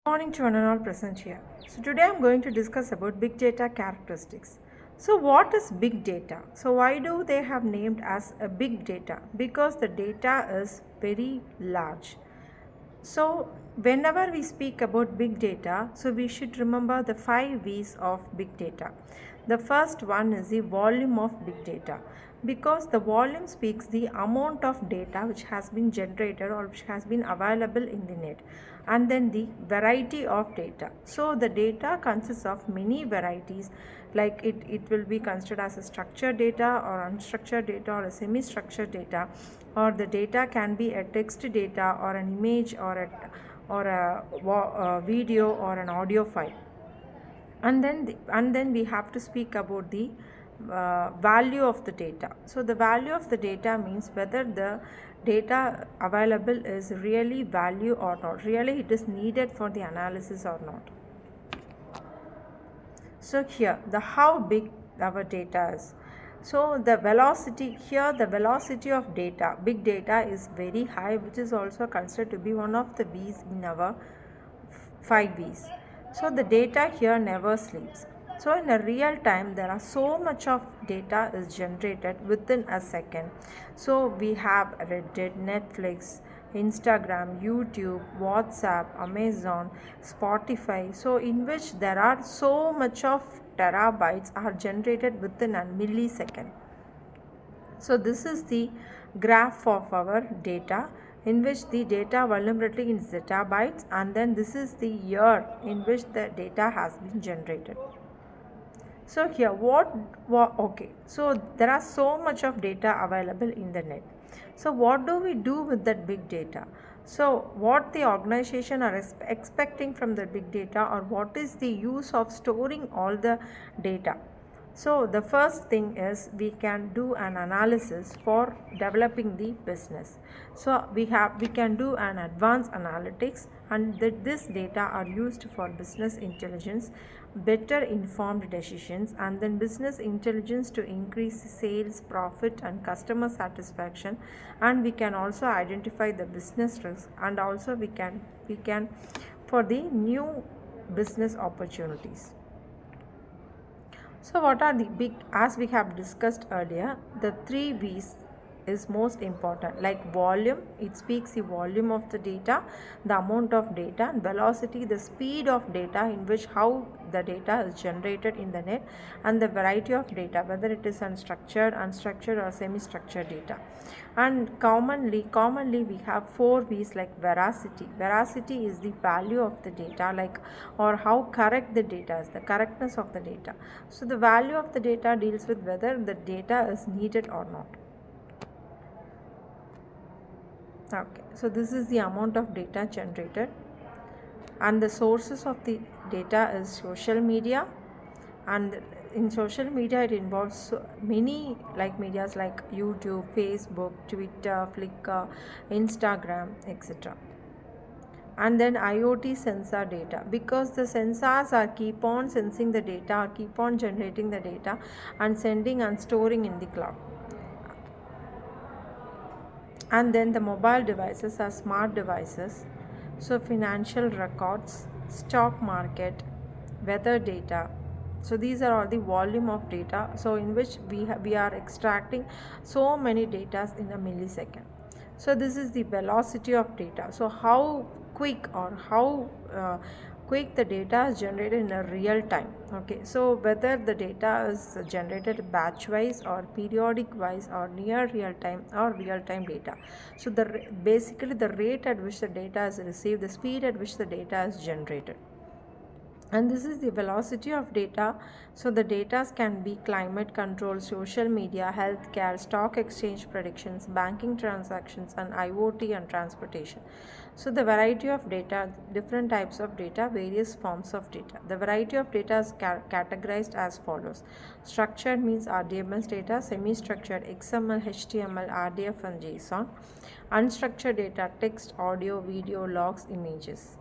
Morning to one and all present here. So today I'm going to discuss about big data characteristics. So what is big data? So why do they have named as a big data? Because the data is very large. So whenever we speak about big data, so we should remember the 5 V's of big data. The first one is the volume of big data, because the volume speaks the amount of data which has been generated or which has been available in the net, and then the variety of data. So the data consists of many varieties, like it will be considered as a structured data or unstructured data or a semi-structured data, or the data can be a text data or an image or a video or an audio file. And then we have to speak about the value of the data. So the value of the data means whether the data available is really value or not, really it is needed for the analysis or not. So here the how big our data is. So the velocity here, the velocity of data, big data is very high, which is also considered to be one of the V's in our 5 V's. So the data here never sleeps. So in a real time there are so much of data is generated within a second. So we have Reddit, Netflix, Instagram, YouTube, WhatsApp, Amazon, Spotify, so in which there are so much of terabytes are generated within a millisecond. So this is the graph of our data, in which the data vulnerability is zettabytes, and then this is the year in which the data has been generated. So here okay, so there are so much of data available in the net. So what do we do with that big data? So what the organization are expecting from the big data, or what is the use of storing all the data? So the first thing is we can do an analysis for developing the business. So we can do an advanced analytics, and this data are used for business intelligence, better informed decisions, and then business intelligence to increase sales, profit, and customer satisfaction. And we can also identify the business risk, and also we can for the new business opportunities. So what are the big, as we have discussed earlier, the 3 V's is most important, like volume, it speaks the volume of the data, the amount of data, and velocity, the speed of data in which how the data is generated in the net, and the variety of data, whether it is unstructured or semi-structured data. And commonly we have 4 V's, like veracity is the value of the data, like, or how correct the data is, the correctness of the data. So the value of the data deals with whether the data is needed or not. Okay, so this is the amount of data generated, and the sources of the data is social media. And in social media it involves many like medias like YouTube, Facebook, Twitter, Flickr, Instagram, etc. And then IoT sensor data, because the sensors are keep on sensing the data, or keep on generating the data and sending and storing in the cloud. And then the mobile devices are smart devices, so financial records, stock market, weather data. So these are all the volume of data, so in which we are extracting so many data in a millisecond. So this is the velocity of data, so how quick or how quick the data is generated in a real time. Okay, so whether the data is generated batch wise or periodic wise or near real time or real time data. So basically the rate at which the data is received, the speed at which the data is generated. And this is the velocity of data. So the data can be climate control, social media, healthcare, stock exchange predictions, banking transactions, and IoT and transportation. So the variety of data, different types of data, various forms of data. The variety of data is categorized as follows. Structured means RDMS data, semi-structured XML, HTML, RDF, and JSON. Unstructured data, text, audio, video, logs, images.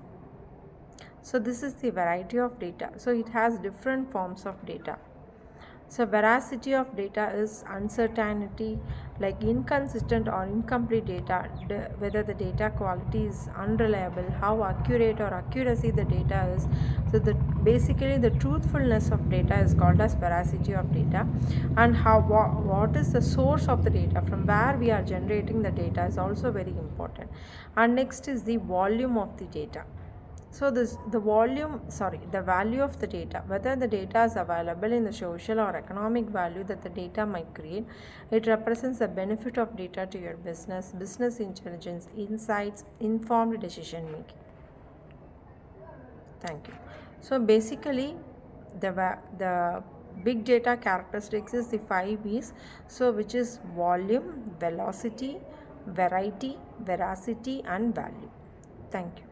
So this is the variety of data. So it has different forms of data. So veracity of data is uncertainty, like inconsistent or incomplete data, whether the data quality is unreliable, how accurate or accuracy the data is. So basically the truthfulness of data is called as veracity of data, and what is the source of the data, from where we are generating the data is also very important. And next is the volume of the data. So the value of the data, whether the data is available in the social or economic value that the data might create. It represents the benefit of data to your business intelligence, insights, informed decision making. Thank you. So basically, the big data characteristics is the 5 V's. So which is volume, velocity, variety, veracity, and value. Thank you.